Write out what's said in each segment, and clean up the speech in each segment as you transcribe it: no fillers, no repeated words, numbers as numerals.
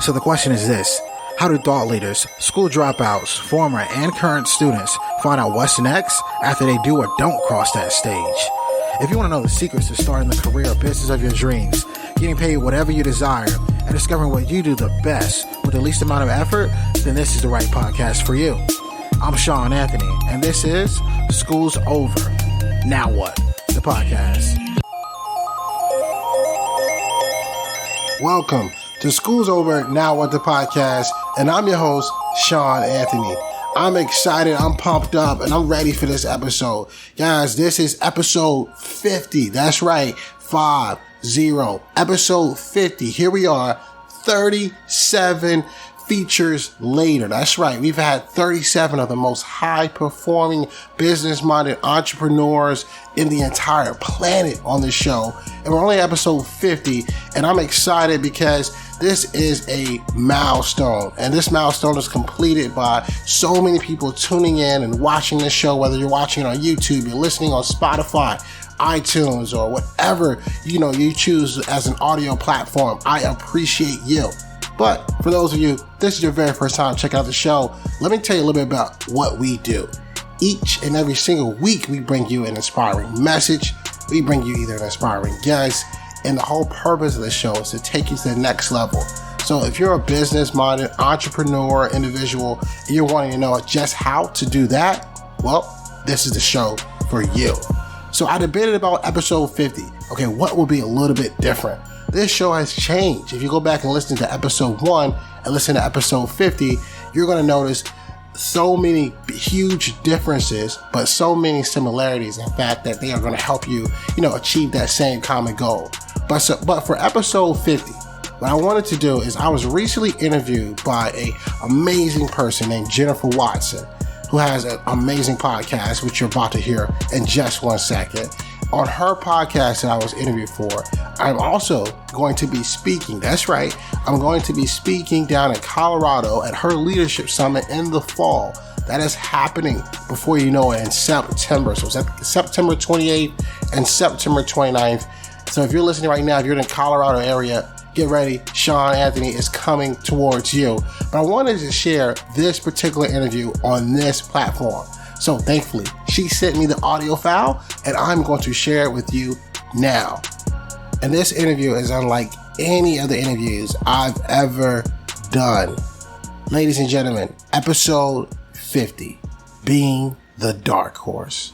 So the question is this: how do thought leaders, school dropouts, former and current students find out what's next after they do or don't cross that stage? If you want to know the secrets to starting the career or business of your dreams, getting paid whatever you desire, and discovering what you do the best with the least amount of effort, then this is the right podcast for you. I'm Shawn Anthony, and this is School's Over, Now What? The podcast. Welcome to School's Over, Now What? The podcast, and I'm your host, Shawn Anthony. I'm excited, I'm pumped up, and I'm ready for this episode. Guys, this is episode 50. That's right, 50. Episode 50. Here we are, 37 features later. That's right, we've had 37 of the most high-performing, business-minded entrepreneurs in the entire planet on this show. And we're only at episode 50, and I'm excited because this is a milestone, and this milestone is completed by so many people tuning in and watching this show, whether you're watching it on YouTube, you're listening on Spotify, iTunes, or whatever, you choose as an audio platform. I appreciate you. But for those of you, this is your very first time checking out the show, let me tell you a little bit about what we do. Each and every single week, we bring you an inspiring message. We bring you either an inspiring guest, and the whole purpose of the show is to take you to the next level. So if you're a business-minded entrepreneur, individual, and you're wanting to know just how to do that, well, this is the show for you. So I debated about episode 50. Okay, what will be a little bit different? This show has changed. If you go back and listen to episode 1 and listen to episode 50, you're going to notice so many huge differences, but so many similarities, in fact, that they are going to help you, achieve that same common goal. But for episode 50, what I wanted to do is I was recently interviewed by an amazing person named Jennifer Watson, who has an amazing podcast, which you're about to hear in just one second. On her podcast that I was interviewed for, I'm also going to be speaking. That's right. I'm going to be speaking down in Colorado at her leadership summit in the fall. That is happening, before you know it, in September. So it's September 28th and September 29th. So if you're listening right now, if you're in the Colorado area, get ready. Shawn Anthony is coming towards you. But I wanted to share this particular interview on this platform. So thankfully, she sent me the audio file, and I'm going to share it with you now. And this interview is unlike any other interviews I've ever done. Ladies and gentlemen, episode 50, Being the Dark Horse.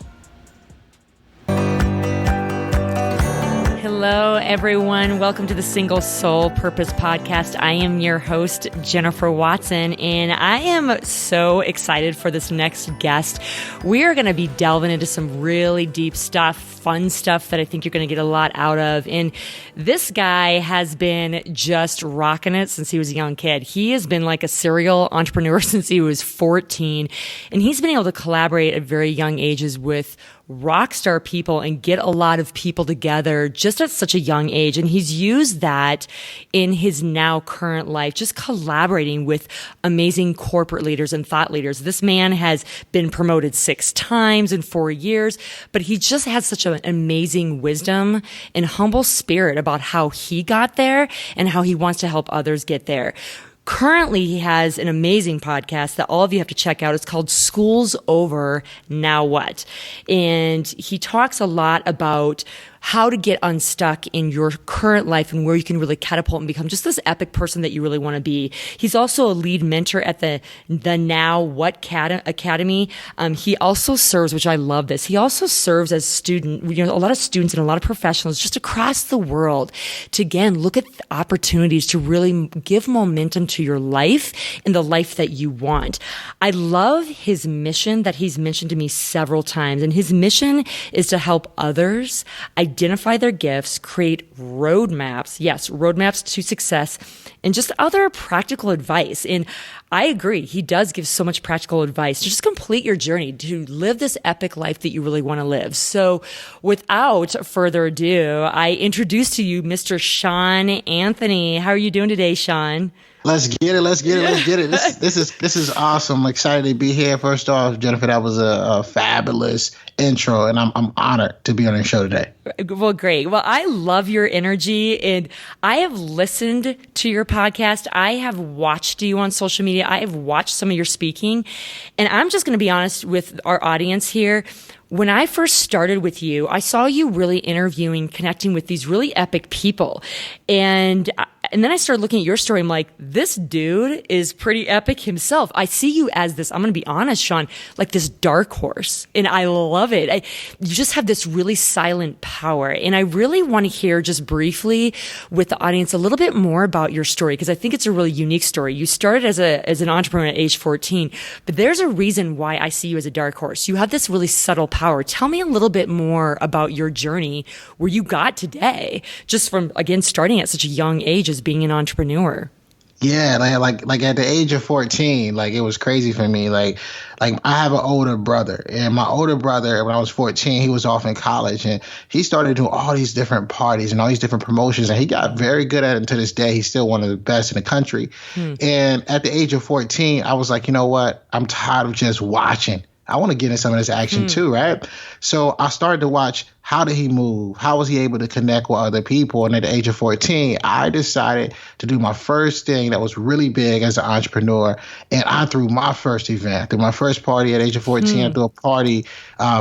Hello, everyone. Welcome to the Single Soul Purpose Podcast. I am your host, Jennifer Watson, and I am so excited for this next guest. We are going to be delving into some really deep stuff, fun stuff that I think you're going to get a lot out of. And this guy has been just rocking it since he was a young kid. He has been like a serial entrepreneur since he was 14, and he's been able to collaborate at very young ages with rock star people and get a lot of people together just at such a young age. And he's used that in his now current life, just collaborating with amazing corporate leaders and thought leaders. This man has been promoted 6 times in 4 years, but he just has such an amazing wisdom and humble spirit about how he got there and how he wants to help others get there. Currently, he has an amazing podcast that all of you have to check out. It's called School's Over, Now What? And he talks a lot about how to get unstuck in your current life and where you can really catapult and become just this epic person that you really want to be. He's also a lead mentor at the Now What Academy. He also serves, which I love this, he also serves as a lot of students and a lot of professionals just across the world to, again, look at opportunities to really give momentum to your life and the life that you want. I love his mission that he's mentioned to me several times, and his mission is to help others identify their gifts, create roadmaps to success, and just other practical advice. And I agree, he does give so much practical advice to just complete your journey, to live this epic life that you really want to live. So without further ado, I introduce to you Mr. Shawn Anthony. How are you doing today, Shawn? Let's get it. Let's get it. Let's get it. This is awesome. I'm excited to be here. First off, Jennifer, that was a fabulous intro, and I'm honored to be on the show today. Well, great. Well, I love your energy, and I have listened to your podcast. I have watched you on social media. I have watched some of your speaking, and I'm just going to be honest with our audience here. When I first started with you, I saw you really interviewing, connecting with these really epic people. And then I started looking at your story. I'm like, this dude is pretty epic himself. I see you as this, I'm going to be honest, Shawn, like this dark horse. And I love it. You just have this really silent power. And I really want to hear just briefly with the audience a little bit more about your story, because I think it's a really unique story. You started as an entrepreneur at age 14, but there's a reason why I see you as a dark horse. You have this really subtle power. Tell me a little bit more about your journey where you got today, just from, again, starting at such a young age as being an entrepreneur. Yeah, like at the age of 14, like it was crazy for me. Like I have an older brother, and my older brother, when I was 14, he was off in college, and he started doing all these different parties and all these different promotions, and he got very good at it. And to this day, he's still one of the best in the country. And at the age of 14, I was like, you know what? I'm tired of just watching. I want to get in some of this action too, right? So I started to watch, how did he move? How was he able to connect with other people? And at the age of 14, I decided to do my first thing that was really big as an entrepreneur. And I threw my first event, threw my first party at the age of 14. I threw a party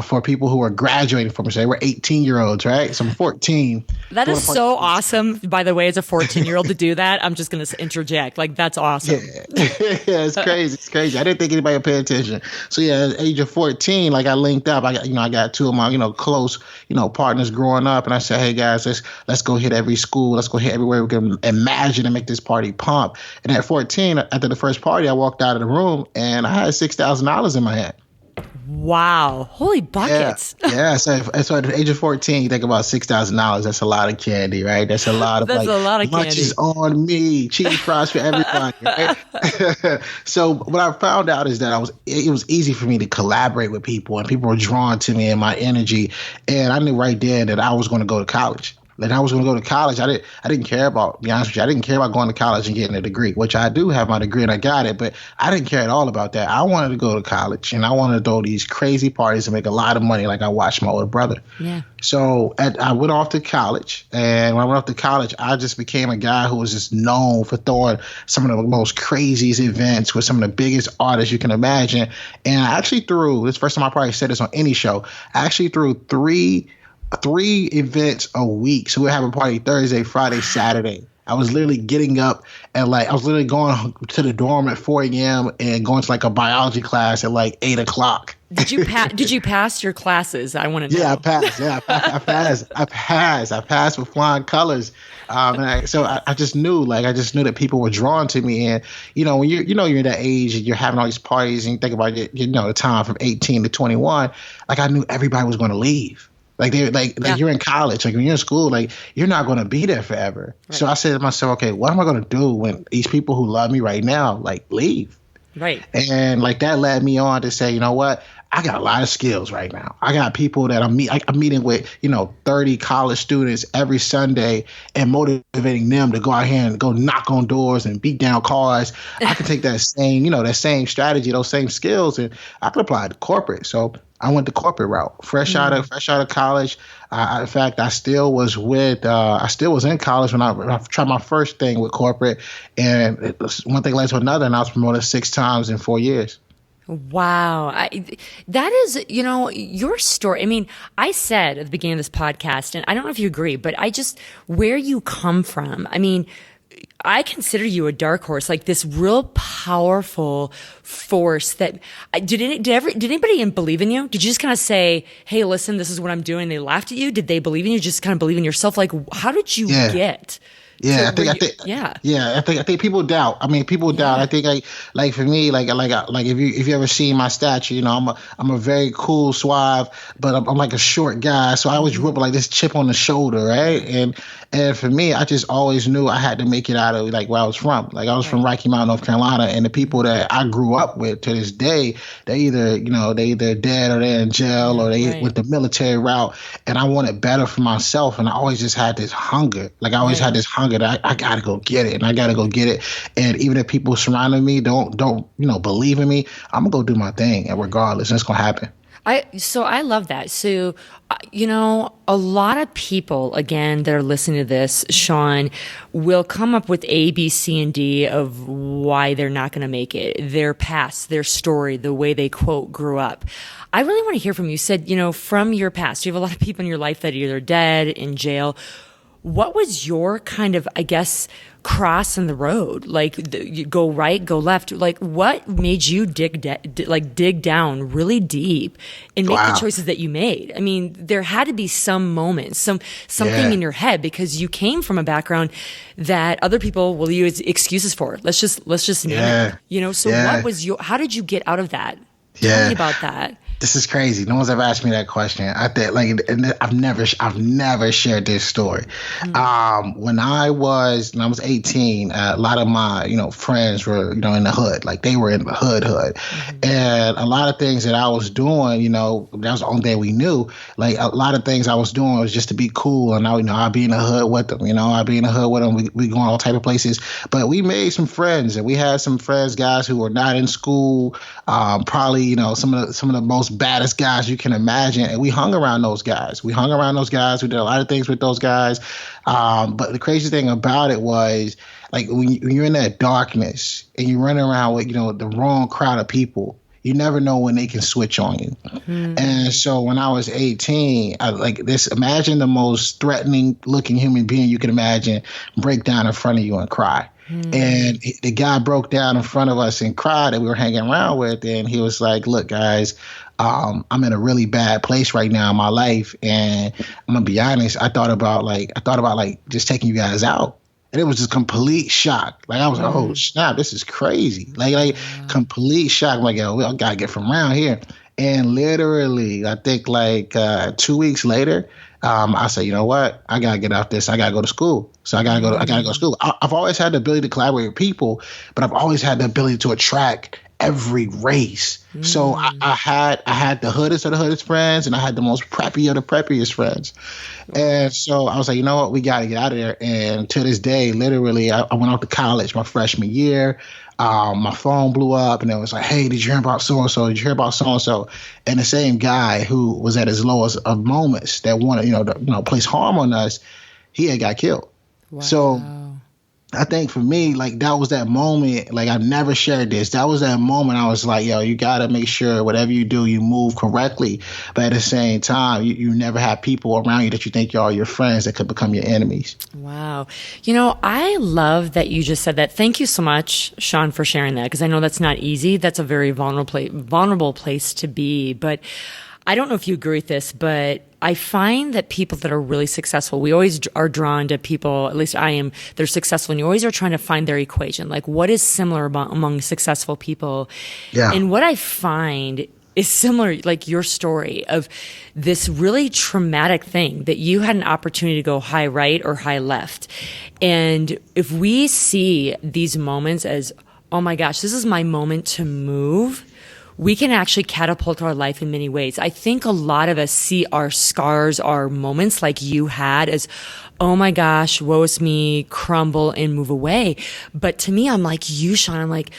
for people who were graduating from me. So they were 18-year-olds, right? So I'm 14. That is so awesome, by the way, as a 14-year-old to do that. I'm just going to interject. Like, that's awesome. Yeah. Yeah, it's crazy. It's crazy. I didn't think anybody would pay attention. So yeah, at the age of 14, like I linked up. I got two of my, close, partners growing up. And I said, hey guys, let's go hit every school. Let's go hit everywhere we can imagine and make this party pump. And at 14, after the first party, I walked out of the room and I had $6,000 in my hand. Wow. Holy buckets. Yeah. So at the age of 14, you think about $6,000. That's a lot of candy, right? That's a lot of lunches on me, cheese fries for everybody, right? So what I found out is that it was easy for me to collaborate with people, and people were drawn to me and my energy. And I knew right then that I was going to go to college. Like I was going to go to college. I didn't care about, be honest with you, I didn't care about going to college and getting a degree, which I do have my degree and I got it, but I didn't care at all about that. I wanted to go to college and I wanted to throw these crazy parties and make a lot of money like I watched my older brother. Yeah. So I went off to college, and when I went off to college, I just became a guy who was just known for throwing some of the most craziest events with some of the biggest artists you can imagine. And I actually threw, this first time I probably said this on any show, I actually threw three events a week. So we have a party Thursday, Friday, Saturday. I was literally getting up and I was literally going to the dorm at 4 a.m. and going to a biology class at 8 o'clock. Did you pass your classes? I want to know. Yeah, I passed. Yeah, I passed with flying colors. So I just knew, that people were drawn to me. And, when you're in that age and you're having all these parties and you think about it, the time from 18 to 21, I knew everybody was going to leave. You're in college, when you're in school, you're not going to be there forever. Right. So I said to myself, okay, what am I going to do when these people who love me right now, leave? Right. And that led me on to say, you know what? I got a lot of skills right now. I got people that I'm meeting with, 30 college students every Sunday and motivating them to go out here and go knock on doors and beat down cars. I can take that same strategy, those same skills, and I can apply it to corporate. So I went the corporate route. Fresh out of college. In fact, I still was in college when I tried my first thing with corporate, and one thing led to another, and I was promoted 6 times in 4 years. Wow. That is, your story. I mean, I said at the beginning of this podcast, and I don't know if you agree, but where you come from, I mean, I consider you a dark horse, this real powerful force that did anybody believe in you? Did you just kind of say, hey, listen, this is what I'm doing? They laughed at you. Did they believe in you? Just kind of believe in yourself? How did you get? Yeah, I think people doubt. I mean, people doubt. I think for me, if you ever seen my stature, I'm a very cool, suave, but I'm a short guy, so I always grew up with this chip on the shoulder, right? And for me, I just always knew I had to make it outside of like where I was from. Like I was from Rocky Mount, North Carolina, and the people that I grew up with to this day, they either dead or they're in jail or they went the military route. And I wanted better for myself, and I always just had this hunger. Like I always had this hunger that I gotta go get it, and I gotta go get it. And even if people surrounding me don't believe in me, I'm gonna go do my thing, and regardless, it's gonna happen. So I love that. So, a lot of people, again, that are listening to this, Shawn, will come up with A, B, C, and D of why they're not going to make it, their past, their story, the way they, quote, grew up. I really want to hear from you. You said, from your past, you have a lot of people in your life that are either dead, in jail. What was your kind of, I guess, cross in the road? Like, you go right, go left. Like, what made you dig down really deep and make the choices that you made? I mean, there had to be some moment, something in your head, because you came from a background that other people will use excuses for. Let's just name it. So what was how did you get out of that? Tell me about that. This is crazy. No one's ever asked me that question. I think, and I've never shared this story. When I was 18, a lot of my, friends were, in the hood, like they were in the hood. And a lot of things that I was doing, that was the only thing we knew. Like a lot of things I was doing was just to be cool. And I'd be in the hood with them, I'd be in the hood with them. We going all type of places, but we made some friends, and we had some friends, guys who were not in school. Probably, some of the most baddest guys you can imagine, and we hung around those guys. We did a lot of things with those guys. But the crazy thing about it was, like, when you're in that darkness and you run around with the wrong crowd of people, you never know when they can switch on you. And so when I was 18, imagine the most threatening looking human being you can imagine break down in front of you and cry. And the guy broke down in front of us and cried that we were hanging around with. And he was like, look, guys, I'm in a really bad place right now in my life. And I'm going to be honest, I thought about just taking you guys out. And it was just complete shock. Like I was like, oh snap, this is crazy. Like complete shock. I'm like, yo, I got to get from around here. And literally, I think 2 weeks later, I said, you know what? I gotta get out this. I gotta go to school. So I gotta go to school. I've always had the ability to collaborate with people, but I've always had the ability to attract every race. So I had the hoodest of the hoodest friends, and I had the most preppy of the preppiest friends. And so I was like, you know what? We got to get out of there. And to this day, literally, I went off to college my freshman year. My phone blew up, and it was like, hey, did you hear about so-and-so? Did you hear about so-and-so? And the same guy who was at his lowest of moments that wanted, to place harm on us, he had got killed. Wow. So I think for me, that was that moment. I've never shared this. That was that moment I was like, yo, you got to make sure whatever you do, you move correctly. But at the same time, you never have people around you that you think are your friends that could become your enemies. Wow. I love that you just said that. Thank you so much, Shawn, for sharing that, because I know that's not easy. That's a very vulnerable place to be. But I don't know if you agree with this, but I find that people that are really successful, we always are drawn to people, at least I am, they're successful, and you always are trying to find their equation. Like, what is similar among successful people? Yeah. And what I find is similar, like your story of this really traumatic thing that you had an opportunity to go high right or high left. And if we see these moments as, oh my gosh, this is my moment to move, we can actually catapult our life in many ways. I think a lot of us see our scars, our moments like you had as, oh my gosh, woe is me, crumble and move away. But to me, I'm like you, Shawn. I'm like,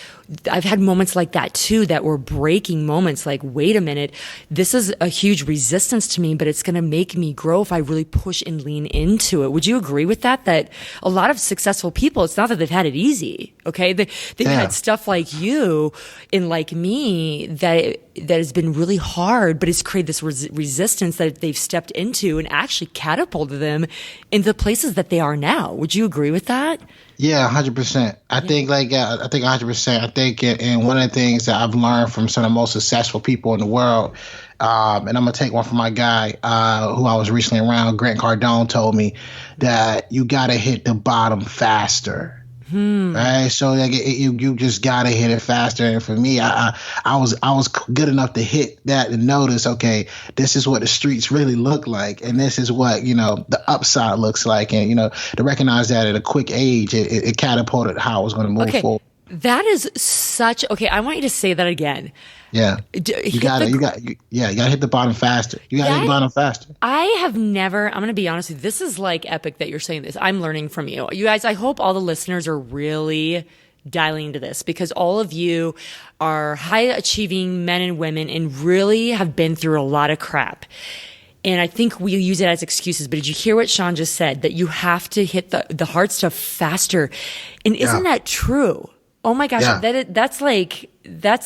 I've had moments like that too, that were breaking moments. Like, wait a minute, this is a huge resistance to me, but it's going to make me grow if I really push and lean into it. Would you agree with that? That a lot of successful people, it's not that they've had it easy. Okay. They've had stuff like you and like me that has been really hard, but it's created this resistance that they've stepped into and actually catapulted them into the places that they are now. Would you agree with that? Yeah, 100%. I think 100%. I think, and one of the things that I've learned from some of the most successful people in the world, and I'm gonna take one from my guy who I was recently around, Grant Cardone, told me that you gotta hit the bottom faster Right, so like you just gotta hit it faster. And for me, I was good enough to hit that and notice, okay, this is what the streets really look like, and this is what the upside looks like, and to recognize that at a quick age, it catapulted how I was going to move forward. That is such okay. I want you to say that again. Yeah, you gotta hit the bottom faster. You gotta hit the bottom faster. I have never. I'm going to be honest with you. This is like epic that you're saying this. I'm learning from you, you guys. I hope all the listeners are really dialing into this because all of you are high achieving men and women and really have been through a lot of crap. And I think we use it as excuses. But did you hear what Shawn just said? That you have to hit the hard stuff faster. And isn't that true? Oh my gosh, that's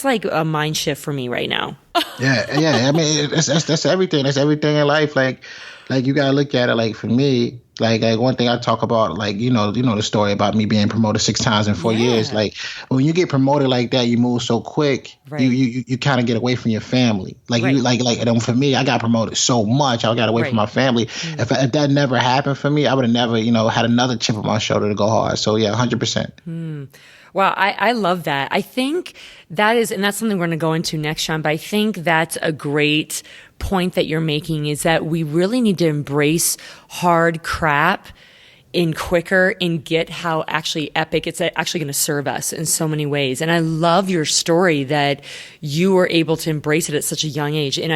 like a mind shift for me right now. yeah. I mean, that's everything. That's everything in life. Like you gotta look at it. Like for me, like one thing I talk about, like the story about me being promoted 6 times in 4 years. Like when you get promoted like that, you move so quick. Right. You kind of get away from your family. Like you and for me, I got promoted so much, I got away from my family. If that never happened for me, I would have never had another chip on my shoulder to go hard. So yeah, 100%. Wow, I love that. I think that is, and that's something we're going to go into next, Shawn, but I think that's a great point that you're making is that we really need to embrace hard crap in quicker and get how actually epic it's actually going to serve us in so many ways. And I love your story that you were able to embrace it at such a young age. And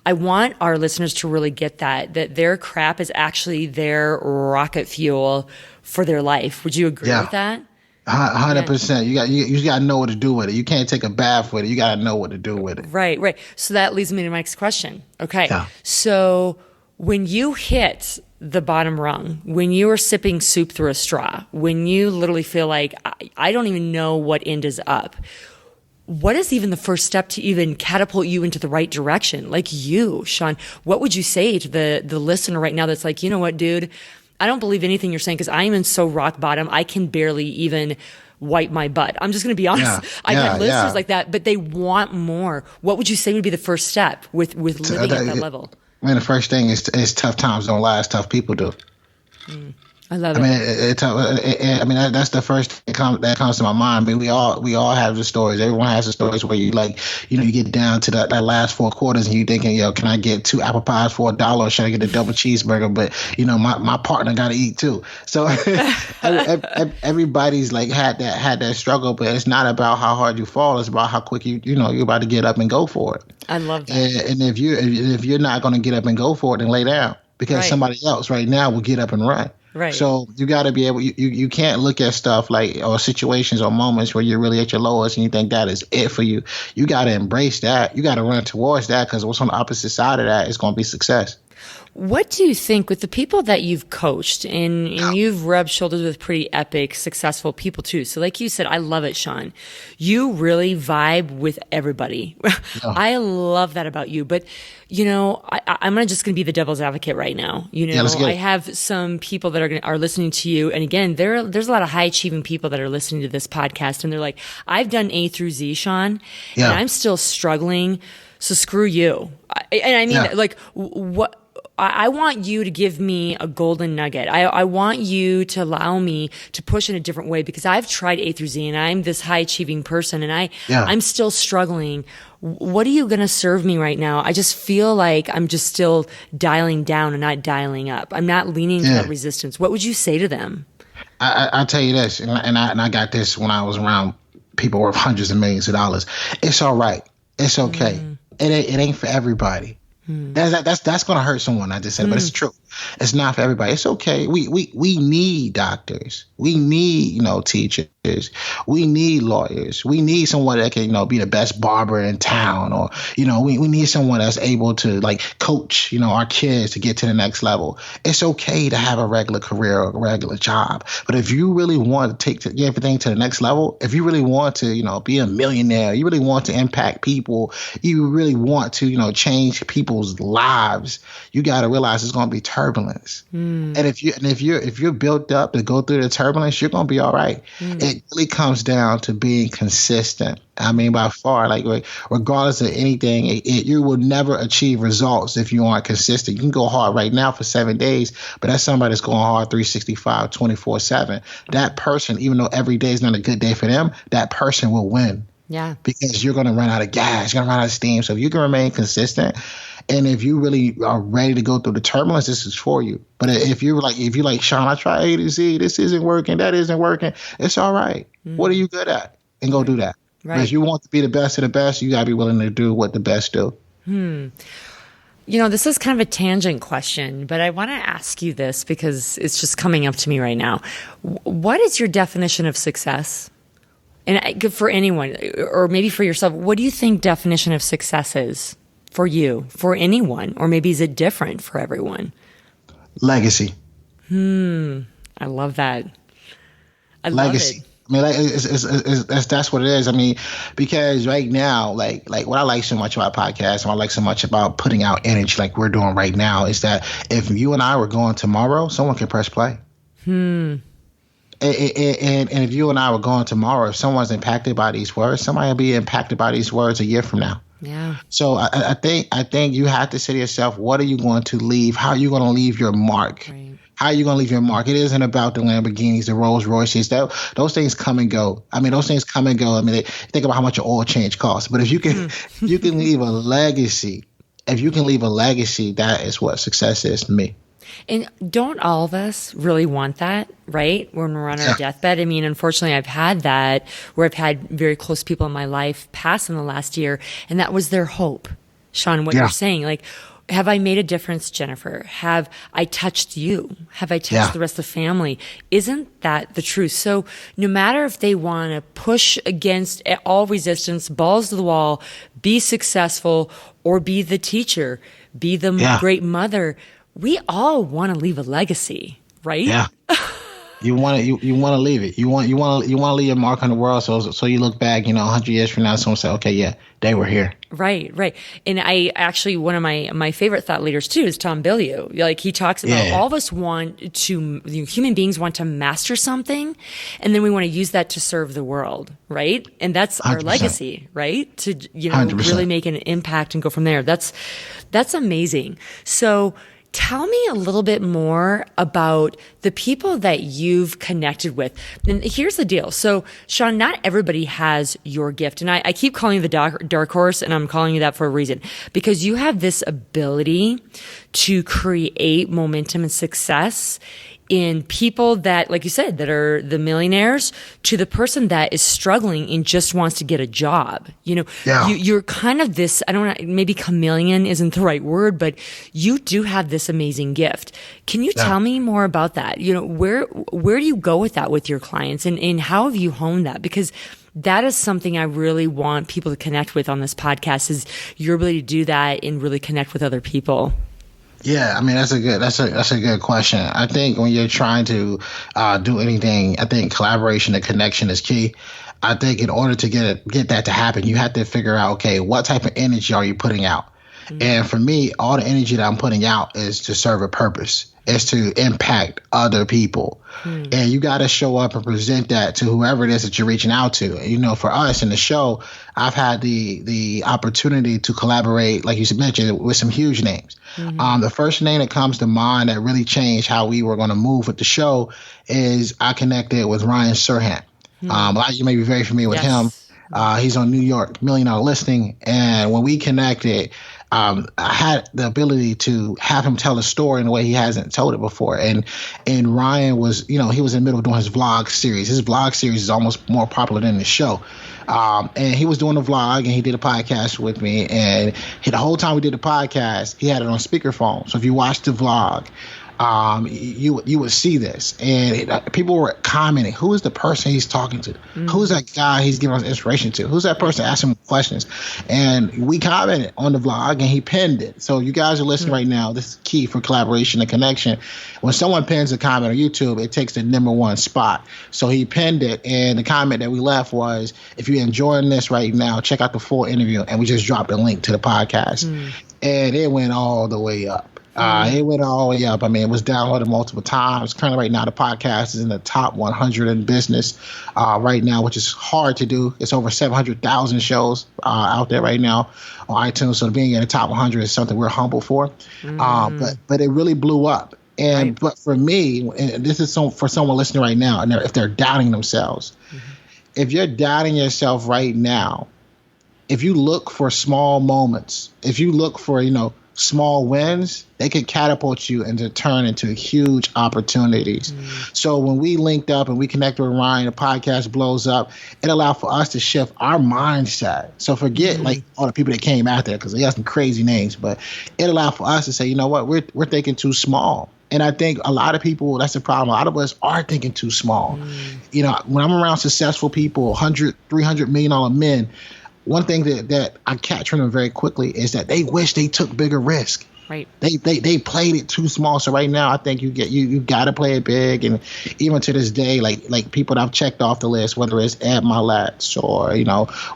I want our listeners to really get that their crap is actually their rocket fuel for their life. Would you agree with that? 100%. You got to know what to do with it. You can't take a bath with it. You got to know what to do with it. Right. So that leads me to my next question. Okay. Yeah. So when you hit the bottom rung, when you are sipping soup through a straw, when you literally feel like I don't even know what end is up, what is even the first step to even catapult you into the right direction? Like you, Shawn, what would you say to the listener right now that's like, you know what, dude? I don't believe anything you're saying because I am in so rock bottom. I can barely even wipe my butt. I'm just going to be honest. I've had listeners like that, but they want more. What would you say would be the first step with living at that level? Man, the first thing is tough times don't last. Tough people do. I love it. I mean, that's the first thing that comes to my mind. But we all have the stories. Everyone has the stories where you you get down to that last 4 quarters and you thinking, can I get 2 apple pies for $1 or should I get a double cheeseburger? But my partner got to eat too. So everybody's had that struggle. But it's not about how hard you fall. It's about how quick you're about to get up and go for it. I love that. And if you're not going to get up and go for it, then lay down because somebody else right now will get up and run. Right. So you got to be able. You can't look at stuff or situations or moments where you're really at your lowest and you think that is it for you. You got to embrace that. You got to run towards that because what's on the opposite side of that is going to be success. What do you think with the people that you've coached and you've rubbed shoulders with pretty epic, successful people too? So like you said, I love it, Shawn. You really vibe with everybody. I love that about you. But, I'm just going to be the devil's advocate right now. I have some people that are listening to you. And again, there's a lot of high achieving people that are listening to this podcast. And they're like, I've done A through Z, Shawn, and I'm still struggling. So screw you. What? I want you to give me a golden nugget. I want you to allow me to push in a different way because I've tried A through Z and I'm this high achieving person and I'm still struggling. What are you going to serve me right now? I just feel like I'm just still dialing down and not dialing up. I'm not leaning to that resistance. What would you say to them? I'll tell you this, and I got this when I was around people worth hundreds of millions of dollars. It's all right. It's okay. It ain't for everybody. That's gonna hurt someone. I just said, but it's true. It's not for everybody. It's okay. We need doctors. We need teachers. We need lawyers. We need someone that can be the best barber in town, or we need someone that's able to coach our kids to get to the next level. It's okay to have a regular career or a regular job, but if you really want to take everything to the next level, if you really want to be a millionaire, you really want to impact people, you really want to change people's lives, you got to realize it's going to be tough turbulence. And if you're built up to go through the turbulence, you're gonna be all right. It really comes down to being consistent. I mean, by far, like regardless of anything, you will never achieve results if you aren't consistent. You can go hard right now for 7 days, but that's somebody that's going hard 365, 24/7. That person, even though every day is not a good day for them, that person will win. Yeah. Because you're going to run out of gas, you're going to run out of steam. So if you can remain consistent, and if you really are ready to go through the turbulence, this is for you. But if you're like, Shawn, I try A to Z, this isn't working, that isn't working, it's all right. What are you good at? And go do that. Right. But if you want to be the best of the best, you got to be willing to do what the best do. You know, this is kind of a tangent question, but I want to ask you this because it's just coming up to me right now. What is your definition of success? And for anyone, or maybe for yourself, what do you think definition of success is for you, for anyone? Or maybe is it different for everyone? Legacy. I love that. Legacy. Love it. I mean, like, that's what it is. I mean, because right now, like what I like so much about podcasts, and what I like so much about putting out energy like we're doing right now, is that if you and I were going tomorrow, someone can press play. And if you and I were going tomorrow, if someone's impacted by these words, somebody will be impacted by these words a year from now. Yeah. So I think you have to say to yourself, what are you going to leave? How are you going to leave your mark? Right. How are you going to leave your mark? It isn't about the Lamborghinis, the Rolls Royces. Those things come and go. I mean, those things come and go. I mean, think about how much an oil change costs. But if you can, you can leave a legacy. If you can leave a legacy, that is what success is to me. And don't all of us really want that, right? When we're on our deathbed. I mean, unfortunately, I've had that where I've had very close people in my life pass in the last year, and that was their hope. Shawn, what you're saying, like, have I made a difference, Jennifer? Have I touched you? Have I touched the rest of the family? Isn't that the truth? So no matter if they want to push against all resistance, balls to the wall, be successful, or be the teacher, be the great mother, we all want to leave a legacy, right? Yeah. You want to leave it. You want to leave your mark on the world. So you look back, 100 years from now, someone say, okay, yeah, they were here. Right. And I actually, one of my favorite thought leaders too is Tom Bilyeu. Like, he talks about all of us want to, human beings want to master something, and then we want to use that to serve the world, right? And that's 100%. Our legacy, right? To 100%. Really make an impact and go from there. That's amazing. So tell me a little bit more about the people that you've connected with. And here's the deal. So, Shawn, not everybody has your gift. And I keep calling you the dark horse, and I'm calling you that for a reason. Because you have this ability to create momentum and success in people that, like you said, that are the millionaires to the person that is struggling and just wants to get a job. You're kind of this, I don't know, maybe chameleon isn't the right word, but you do have this amazing gift. Can you tell me more about that? Where do you go with that with your clients, and how have you honed that? Because that is something I really want people to connect with on this podcast, is your ability to do that and really connect with other people. Yeah, I mean, that's a good question. I think when you're trying to do anything, I think collaboration and connection is key. I think in order to get that to happen, you have to figure out, okay, what type of energy are you putting out? Mm-hmm. And for me, all the energy that I'm putting out is to serve a purpose. Is to impact other people. And you got to show up and present that to whoever it is that you're reaching out to. For us in the show, I've had the opportunity to collaborate, like you mentioned, with some huge names. Mm-hmm. The first name that comes to mind that really changed how we were going to move with the show is I connected with Ryan Serhant. A lot of you may be very familiar with him. He's on New York Million Dollar Listing. And when we connected, I had the ability to have him tell a story in a way he hasn't told it before. And Ryan was, he was in the middle of doing his vlog series. His vlog series is almost more popular than the show. And he was doing a vlog, and he did a podcast with me. And the whole time we did the podcast, he had it on speakerphone. So if you watch the vlog, you would see this, and people were commenting, who is the person he's talking to? Who's that guy he's giving us inspiration to? Who's that person asking him questions? And we commented on the vlog, and he pinned it. So you guys are listening right now. This is key for collaboration and connection. When someone pins a comment on YouTube, it takes the #1 spot. So he pinned it, and the comment that we left was, if you're enjoying this right now, check out the full interview. And we just dropped a link to the podcast, and it went all the way up. It went all the way up. I mean, it was downloaded multiple times. Currently, right now, the podcast is in the top 100 in business right now, which is hard to do. It's over 700,000 shows out there right now on iTunes. So being in the top 100 is something we're humble for. But it really blew up. And but for me, and this is for someone listening right now, and if they're doubting themselves, if you're doubting yourself right now, if you look for small moments, if you look for small wins, they could catapult you and turn into huge opportunities. So when we linked up and we connected with Ryan, the podcast blows up. It allowed for us to shift our mindset. So forget like all the people that came out there, because they got some crazy names, but it allowed for us to say, you know what, we're thinking too small. And I think a lot of people, that's the problem. A lot of us are thinking too small. When I'm around successful people, $100, $300 million men, one thing that I catch from them very quickly is that they wish they took bigger risk. Right. They played it too small. So right now, I think you got to play it big. And even to this day, like people that I've checked off the list, whether it's Ed Miletz or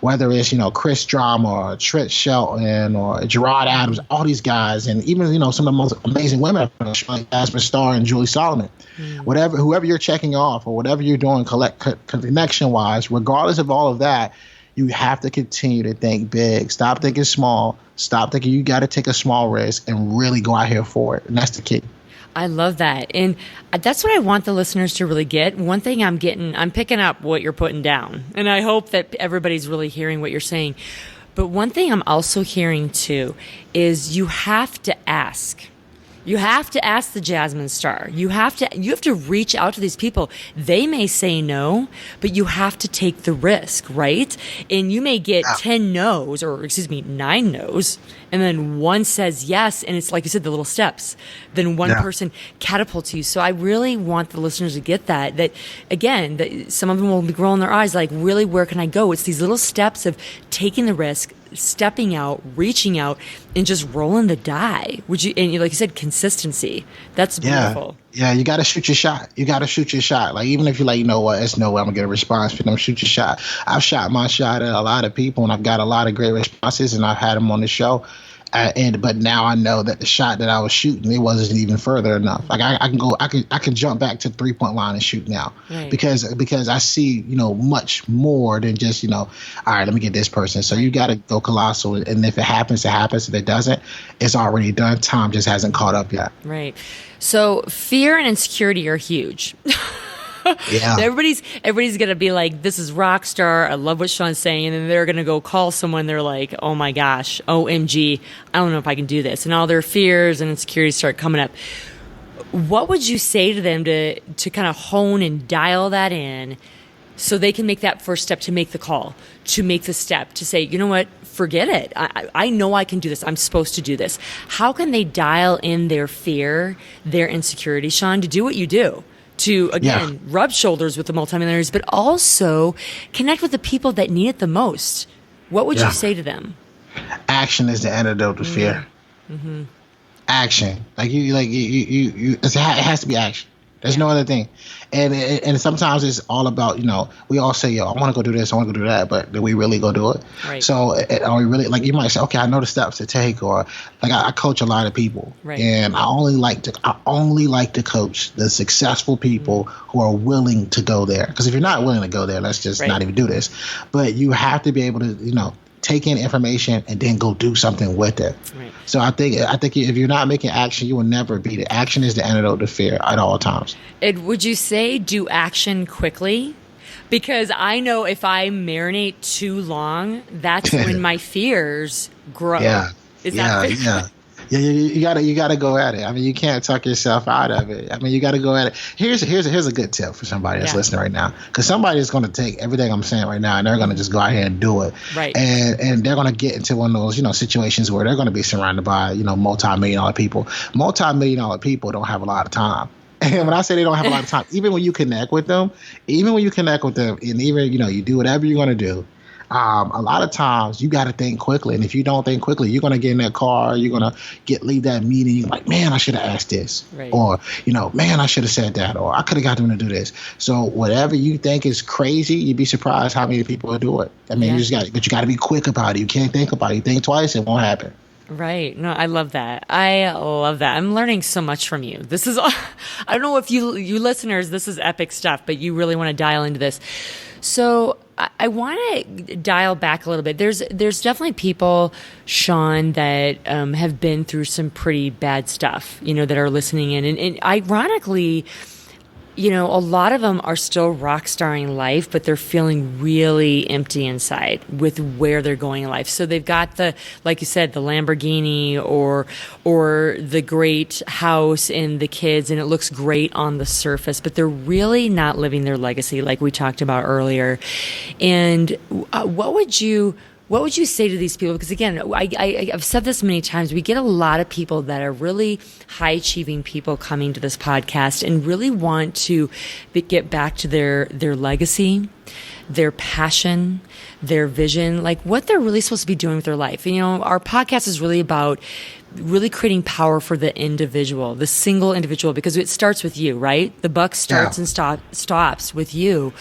whether it's Chris Drama or Trish Shelton or Gerard Adams, all these guys, and even some of the most amazing women like Jasmine Starr and Julie Solomon. Whoever you're checking off or whatever you're doing connection wise, regardless of all of that, you have to continue to think big. Stop thinking small. Stop thinking you got to take a small risk and really go out here for it. And that's the key. I love that. And that's what I want the listeners to really get. One thing I'm picking up what you're putting down. And I hope that everybody's really hearing what you're saying. But one thing I'm also hearing too is you have to ask. You have to ask the Jasmine Star. You have to reach out to these people. They may say no, but you have to take the risk, right? And you may get 10 no's, or 9 no's, and then one says yes, and it's like you said, the little steps. Then one person catapults you. So I really want the listeners to get that again, that some of them will be rolling their eyes like, really, where can I go? It's these little steps of taking the risk, stepping out, reaching out, and just rolling the die. And like you said, consistency. That's beautiful. Yeah, you got to shoot your shot. Like, even if you're like, you know what, it's no way I'm going to get a response from them, shoot your shot. I've shot my shot at a lot of people, and I've got a lot of great responses, and I've had them on the show. But now I know that the shot that I was shooting, it wasn't even further enough. Like I can jump back to the 3-point line and shoot now, because I see much more than just all right, let me get this person. So you got to go colossal, and if it happens, it happens. If it doesn't, it's already done. Time just hasn't caught up yet. Right. So fear and insecurity are huge. Yeah. Everybody's going to be like, this is rock star. I love what Shawn's saying. And then they're going to go call someone. They're like, oh my gosh, OMG, I don't know if I can do this. And all their fears and insecurities start coming up. What would you say to them to kind of hone and dial that in so they can make that first step, to make the call, to make the step, to say, you know what, forget it. I know I can do this. I'm supposed to do this. How can they dial in their fear, their insecurity, Shawn, to do what you do? To, again, rub shoulders with the multimillionaires, but also connect with the people that need it the most. What would you say to them? Action is the antidote to fear. Mm-hmm. Action. It has to be action. There's no other thing. And sometimes it's all about, we all say, I want to go do this, I want to go do that, but do we really go do it? Right. So are we really, you might say, okay, I know the steps to take, or I coach a lot of people, and I only like to coach the successful people who are willing to go there. Because if you're not willing to go there, let's just not even do this. But you have to be able to, take in information and then go do something with it. Right. So I think if you're not making action, you will never beat it. Action is the antidote to fear at all times. And would you say do action quickly? Because I know if I marinate too long, that's when my fears grow. Yeah. Is that fair? Yeah. Yeah, you gotta go at it. I mean, you can't tuck yourself out of it. I mean, you gotta go at it. Here's a good tip for somebody that's listening right now, because somebody is gonna take everything I'm saying right now and they're gonna just go out here and do it. Right. And they're gonna get into one of those situations where they're gonna be surrounded by multi-million-dollar people. Multi-million-dollar people don't have a lot of time. And when I say they don't have a lot of time, even when you connect with them, and even you do whatever you're gonna do. A lot of times you got to think quickly, and if you don't think quickly, you're gonna get in that car, you're gonna leave that meeting, you're like, man, I should have asked this, or man, I should have said that, or I could have got them to do this. So whatever you think is crazy, you'd be surprised how many people will do it. I mean, you got to be quick about it. You can't think about it. You think twice, it won't happen. Right. No, I love that. I love that. I'm learning so much from you. This is, I don't know if you listeners, this is epic stuff, but you really want to dial into this. So I want to dial back a little bit. There's definitely people, Shawn, that have been through some pretty bad stuff, that are listening in. And ironically, a lot of them are still rock starring life, but they're feeling really empty inside with where they're going in life. So they've got like you said, the Lamborghini or the great house and the kids, and it looks great on the surface, but they're really not living their legacy like we talked about earlier. And what would you say to these people? Because again, I've said this many times, we get a lot of people that are really high achieving people coming to this podcast and really want to get back to their legacy, their passion, their vision, like what they're really supposed to be doing with their life. Our podcast is really about really creating power for the individual, the single individual, because it starts with you, right? The buck starts and stops with you.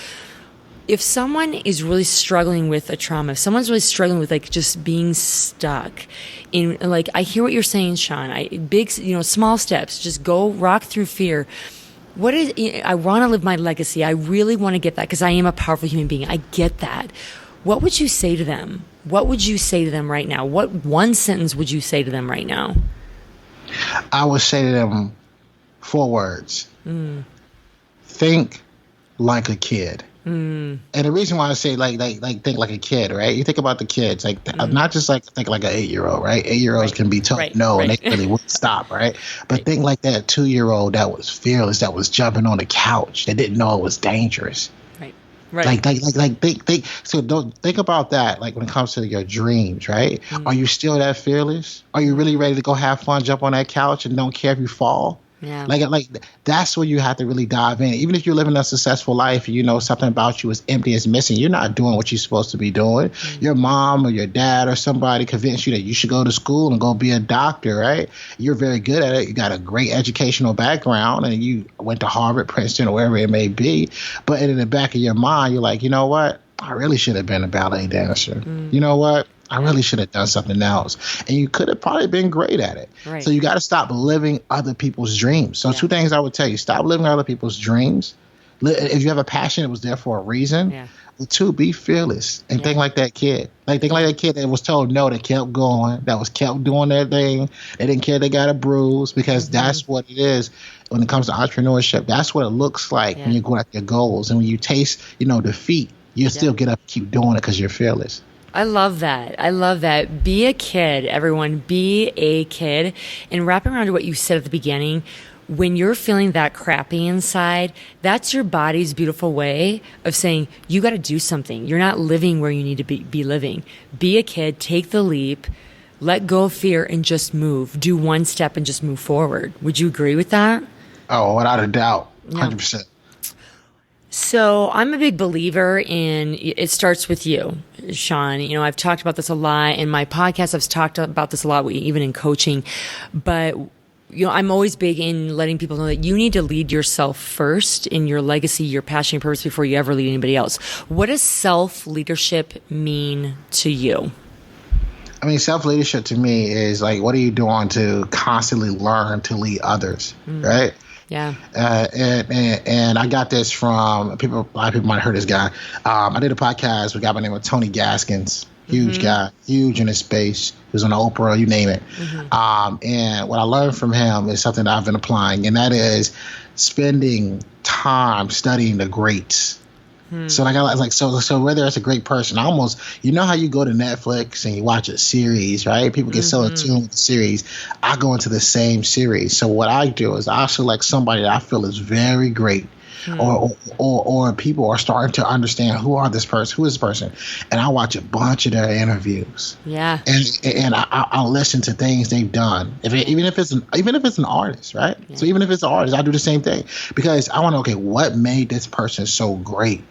If someone is really struggling with a trauma, if someone's really struggling with like just being stuck in, like, I hear what you're saying, Shawn, small steps, just go rock through fear. I want to live my legacy. I really want to get that because I am a powerful human being. I get that. What would you say to them? What would you say to them right now? What one sentence would you say to them right now? I would say to them 4 words. Think like a kid. And the reason why I say like think like a kid, right? You think about the kids, like not just like think like an 8-year-old, right? 8-year-olds can be told no, and they really wouldn't stop, right? But think like that 2-year-old that was fearless, that was jumping on the couch, that didn't know it was dangerous. Right. Like think. So don't think about that. Like when it comes to your dreams, right? Are you still that fearless? Are you really ready to go have fun, jump on that couch, and don't care if you fall? Yeah. Like that's where you have to really dive in. Even if you're living a successful life, something about you is empty, is missing. You're not doing what you're supposed to be doing. Your mom or your dad or somebody convinced you that you should go to school and go be a doctor, right? You're very good at it. You got a great educational background, and you went to Harvard, Princeton, or wherever it may be. But in the back of your mind, you're like, you know what? I really should have been a ballet dancer. You know what? I really should have done something else. And you could have probably been great at it. Right. So you got to stop living other people's dreams. So 2 things I would tell you. Stop living other people's dreams. If you have a passion, it was there for a reason. Yeah. But 2, be fearless and think like that kid. Like think like that kid that was told no, that kept going, that was kept doing their thing. They didn't care they got a bruise, because that's what it is when it comes to entrepreneurship. That's what it looks like when you're going after your goals. And when you taste, defeat, you still get up and keep doing it because you're fearless. I love that. Be a kid, everyone. Be a kid. And wrapping around to what you said at the beginning, when you're feeling that crappy inside, that's your body's beautiful way of saying, you got to do something. You're not living where you need to be living. Be a kid, take the leap, let go of fear, and just move. Do 1 step and just move forward. Would you agree with that? Oh, without a doubt. 100%. So I'm a big believer in it starts with you, Shawn. I've talked about this a lot in my podcast. I've talked about this a lot, even in coaching. But, I'm always big in letting people know that you need to lead yourself first in your legacy, your passion, your purpose before you ever lead anybody else. What does self-leadership mean to you? I mean, self-leadership to me is like, what are you doing to constantly learn to lead others, right? Yeah. And I got this from a lot of people might have heard this guy. I did a podcast with a guy by the name of Tony Gaskins. Huge guy, huge in his space. He was on Oprah, you name it. And what I learned from him is something that I've been applying, and that is spending time studying the greats. So so whether it's a great person, almost, how you go to Netflix and you watch a series, right? People get so in tune with the series. I go into the same series. So what I do is I select somebody that I feel is very great, or people are starting to understand who is this person, and I watch a bunch of their interviews. Yeah. And I'll listen to things they've done. Even if it's an artist, right? Yeah. So even if it's an artist, I do the same thing, because I want to know, okay, what made this person so great?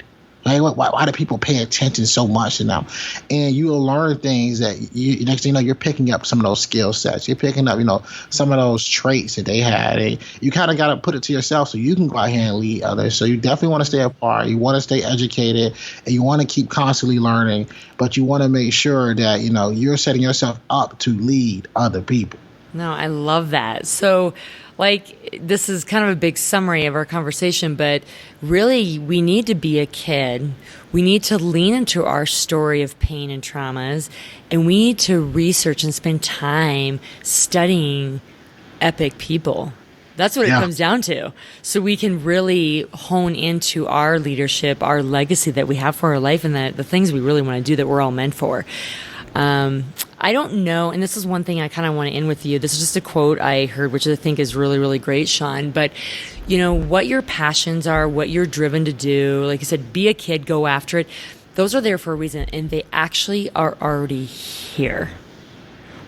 Like, why do people pay attention so much to them? And you will learn things that next thing you know, you're picking up some of those skill sets. You're picking up, some of those traits that they had. And you kind of got to put it to yourself so you can go out here and lead others. So you definitely want to stay apart. You want to stay educated, and you want to keep constantly learning. But you want to make sure that, you're setting yourself up to lead other people. No, I love that. So, this is kind of a big summary of our conversation, but really we need to be a kid. We need to lean into our story of pain and traumas, and we need to research and spend time studying epic people. That's what it comes down to. So we can really hone into our leadership, our legacy that we have for our life, and the things we really want to do that we're all meant for. I don't know, and this is one thing I kind of want to end with you. This is just a quote I heard, which I think is really, really great, Shawn. But, what your passions are, what you're driven to do, like you said, be a kid, go after it. Those are there for a reason, and they actually are already here.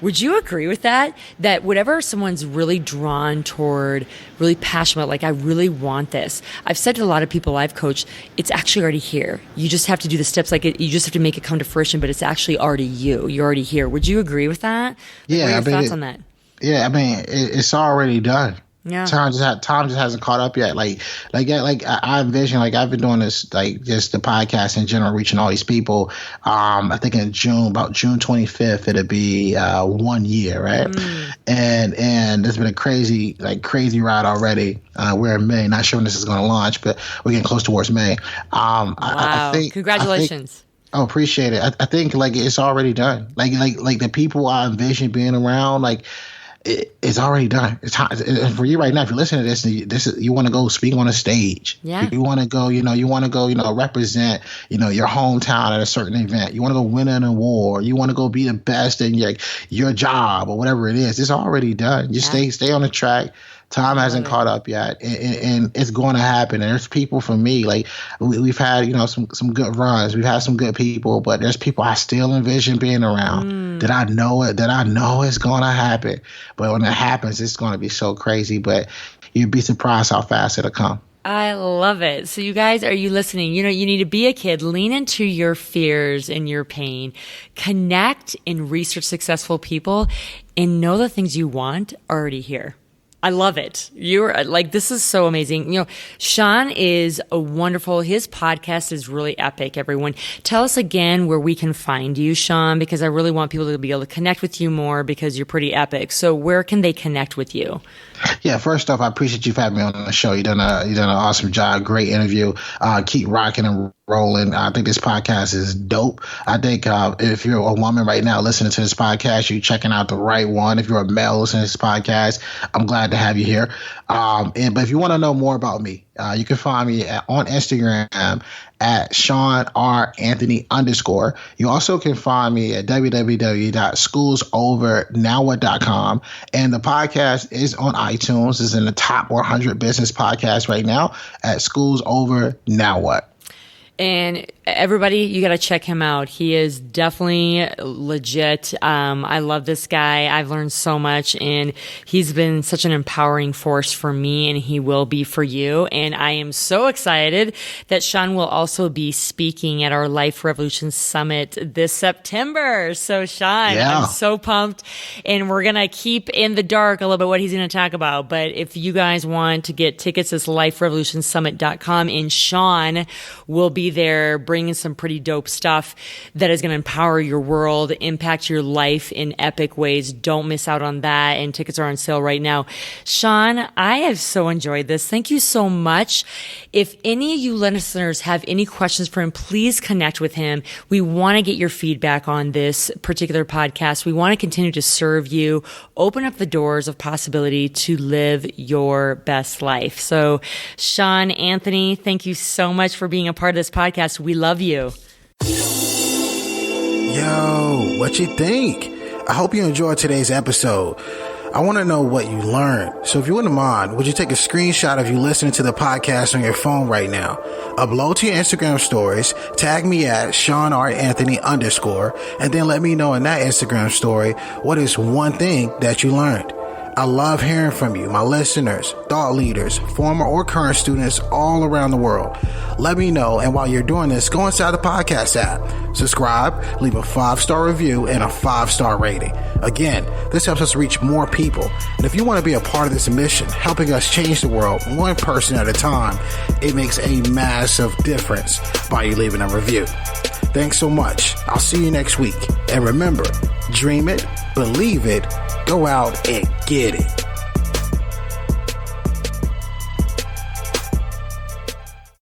Would you agree with that? That whatever someone's really drawn toward, really passionate about, like, I really want this. I've said to a lot of people I've coached, it's actually already here. You just have to do the steps, you just have to make it come to fruition, but it's actually already you. You're already here. Would you agree with that? Yeah. What are your thoughts on that? Yeah, it's already done. Yeah. Time just hasn't caught up yet. I envision, I've been doing this, just the podcast in general, reaching all these people. I think in about June 25th, it'll be 1 year, right? And it's been a crazy ride already. We're in May, not sure when this is going to launch, but we're getting close towards May. Wow! I think, congratulations. Appreciate it. I think it's already done. Like the people I envision being around, it's already done. It's time for you right now. If you're listening to this is you want to go speak on a stage. Yeah. You want to go. You want to go. Represent. Your hometown at a certain event. You want to go win an award. You want to go be the best in your job or whatever it is. It's already done. Just stay on the track. Time hasn't caught up yet, and it's going to happen. And there's people for me, we've had, some good runs. We've had some good people, but there's people I still envision being around that I know it's going to happen. But when it happens, it's going to be so crazy. But you'd be surprised how fast it'll come. I love it. So you guys, are you listening? You need to be a kid, lean into your fears and your pain, connect and research successful people, and know the things you want are already here. I love it. You're this is so amazing. Shawn is his podcast is really epic, everyone. Tell us again where we can find you, Shawn, because I really want people to be able to connect with you more because you're pretty epic. So where can they connect with you? Yeah, first off, I appreciate you for having me on the show. You've done an awesome job. Great interview. Keep rocking and rolling. I think this podcast is dope. I think if you're a woman right now listening to this podcast, you're checking out the right one. If you're a male listening to this podcast, I'm glad to have you here. But if you want to know more about me, you can find me on Instagram at Shawn R. Anthony _. You also can find me at www.schoolsovernowwhat.com. And the podcast is on iTunes. It's in the top 100 business podcasts right now at Schools Over Now What. And everybody, you got to check him out. He is definitely legit. I love this guy. I've learned so much, and he's been such an empowering force for me, and he will be for you. And I am so excited that Shawn will also be speaking at our Life Revolution Summit this September. So Shawn, I'm so pumped, and we're going to keep in the dark a little bit what he's going to talk about. But if you guys want to get tickets, it's liferevolutionsummit.com, and Shawn will be there bringing some pretty dope stuff that is going to empower your world, impact your life in epic ways. Don't miss out on that. And tickets are on sale right now. Shawn, I have so enjoyed this. Thank you so much. If any of you listeners have any questions for him, please connect with him. We want to get your feedback on this particular podcast. We want to continue to serve you, open up the doors of possibility to live your best life. So Shawn, Anthony, thank you so much for being a part of this podcast. We love you. Yo, what you think? I hope you enjoyed today's episode. I want to know what you learned. So if you wouldn't mind, would you take a screenshot of you listening to the podcast on your phone right now? Upload to your Instagram stories, tag me at Shawn R. Anthony _, and then let me know in that Instagram story what is one thing that you learned. I love hearing from you, my listeners, thought leaders, former or current students all around the world. let me know. And while you're doing this, go inside the podcast app, subscribe, leave a 5-star review and a 5-star rating. Again, this helps us reach more people. And if you want to be a part of this mission, helping us change the world one person at a time, it makes a massive difference by you leaving a review. Thanks so much. I'll see you next week. And remember, dream it, believe it, go out and get it.